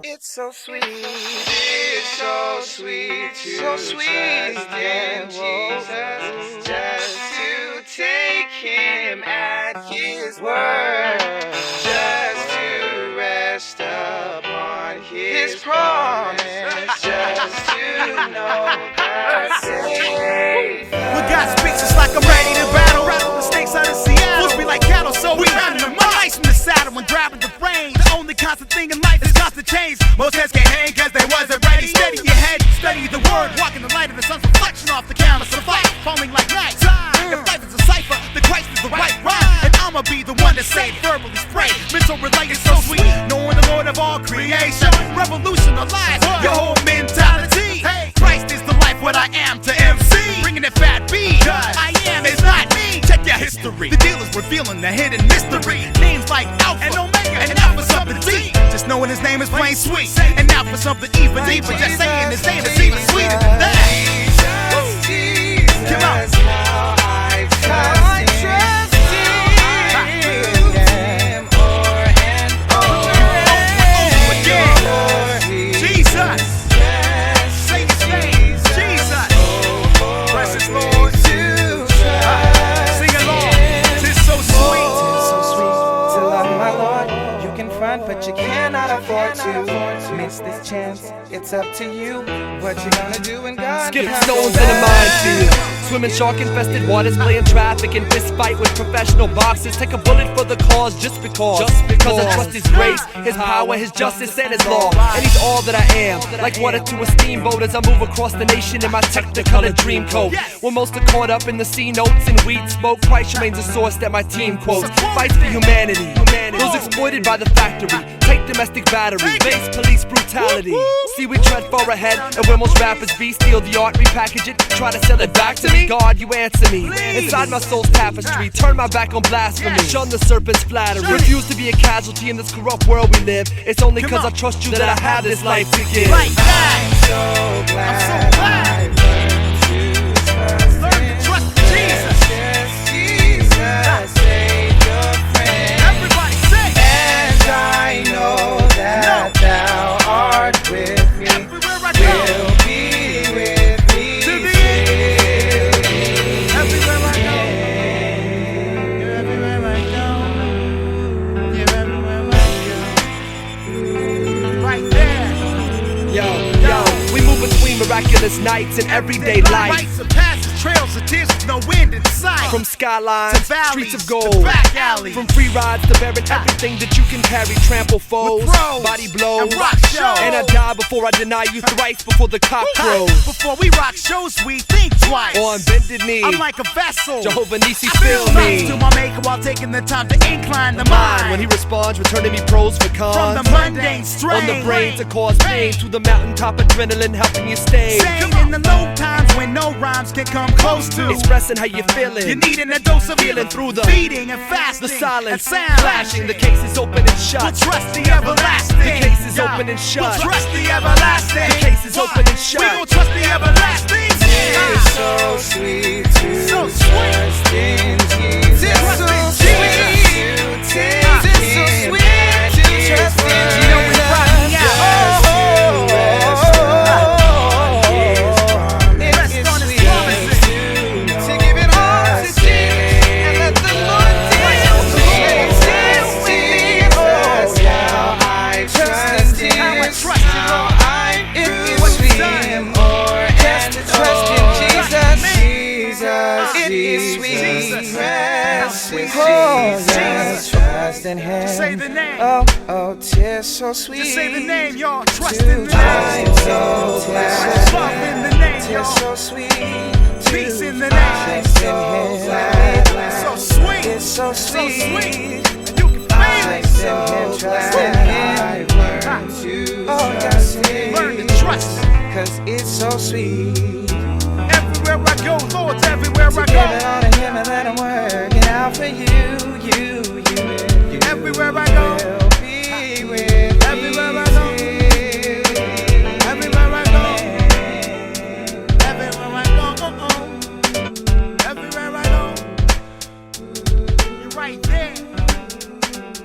It's so sweet. It's so sweet to trust in Jesus, just to take him at his word, just to rest upon his promise, just to know that Savior. When God speaks, it's like I'm ready to battle. Rattle the snakes out of Seattle. Fools be like cattle, so we rounding them up. Ice in the saddle when grabbing the reins. The only constant thing in life is constant change. Most heads can't hang cause they wasn't ready. Steady your head, study the word. Walk in the light of the sun's reflection off the canvas of light, falling like night. If life is a cipher, the Christ is the right rhyme. And I'ma be the one to say, verbally spray. Mental relate is so sweet, knowing the Lord of all creation. Revolutionize your whole mentality. Christ is the life, what I am to MC. Bringing it fat B, I am is not me. Check your history, the deal is revealing the hidden mystery. Names like Alpha and Omega, and now for something deep. Just knowing his name is plain sweet. And now for something even deeper, just saying his name is even sweeter than that. Jesus, come on. How I trust him o'er and over again. Jesus, say his name, Jesus, precious Lord. Sing along, 'tis so sweet. It's so sweet to love my Lord. You can front, but you cannot afford to miss this chance. It's up to you. What you gonna do when God Skip comes stones around? in a minefield, swimming shark-infested waters, playing traffic and fist fight with professional boxers. Take a bullet for the cause just because I trust his grace, his power, his justice, and his law. And he's all that I am, like water to a steamboat as I move across the nation in my technicolor dream coat. When most are caught up in the C notes and weed smoke, Christ remains a source that my team quotes. Fights for humanity, those exploited by the factory. Take domestic battery, base police brutality. See, we tread far ahead, and where most rappers be, steal the art, repackage it, try to sell it back to me. God, you answer me. Inside my soul's tapestry, turn my back on blasphemy, shun the serpent's flattery. Refuse to be a casualty in this corrupt world we live. It's only cause I trust you that I have this life to give. I'm so glad I learned to trust Jesus. Jesus, Savior, friend. Everybody say, and I know that thou art with me. everywhere I go, Will be with me to the till end. Everywhere I go, everywhere I go, everywhere I go. Right there. Yo, we move between miraculous nights and everyday life. Rites of passage, trails of tears with no wind in sight. From skylines, to valleys, streets of to gold, back alleys. from free rides to bearing everything that you can carry. Trample foes, With pros body blows, and rock shows. and I die before I deny you thrice before the cock crows. Before we rock shows, we think twice. On bended knee, I'm like a vessel. Jehovah Nissi, I fill feel me me. to my maker while taking the time to incline the Mind mind. when he responds, returning me pros for cons. From the mundane strain on the brain to cause pain, to the mountaintop adrenaline helping you stay. Sane in the low times when no rhymes can come close to Expressing how you're feeling. you needing a dose of Feeling through the feeding and fasting, the silence, and sound flashing. The case is open and shut. We'll trust the everlasting. The case is Yeah. open and shut. We'll trust the everlasting. The case is open and shut. We gon' trust the everlasting. It's so sweet to So sweet. trust in Jesus. Trust in So Jesus. sweet to take him at his trust in word. Jesus. You know we rockin' out. Just to rest upon his promise. Rest It's on his sweet promises. to give it all to Jesus and let the Lord deal with Jesus. How I trust him. How I trust him, Lord. It is What sweet you done. more and to trust in Jesus. Jesus. It is Jesus. sweet rest with Oh, Jesus. Jesus. Trust in him. Just say the name. Oh, 'tis so sweet. Just say the name, y'all. Trust To in the I'm name. so glad. Love in the name, 'Tis y'all. so sweet. Peace in the name. Trust in him. So sweet. It's so So sweet. sweet. And you can feel I'm it. so glad I've learned to trust him. Learn to trust. 'Cause it's so sweet. Everywhere I go, Lord's everywhere I Give it go. all to him and let him work it out for you.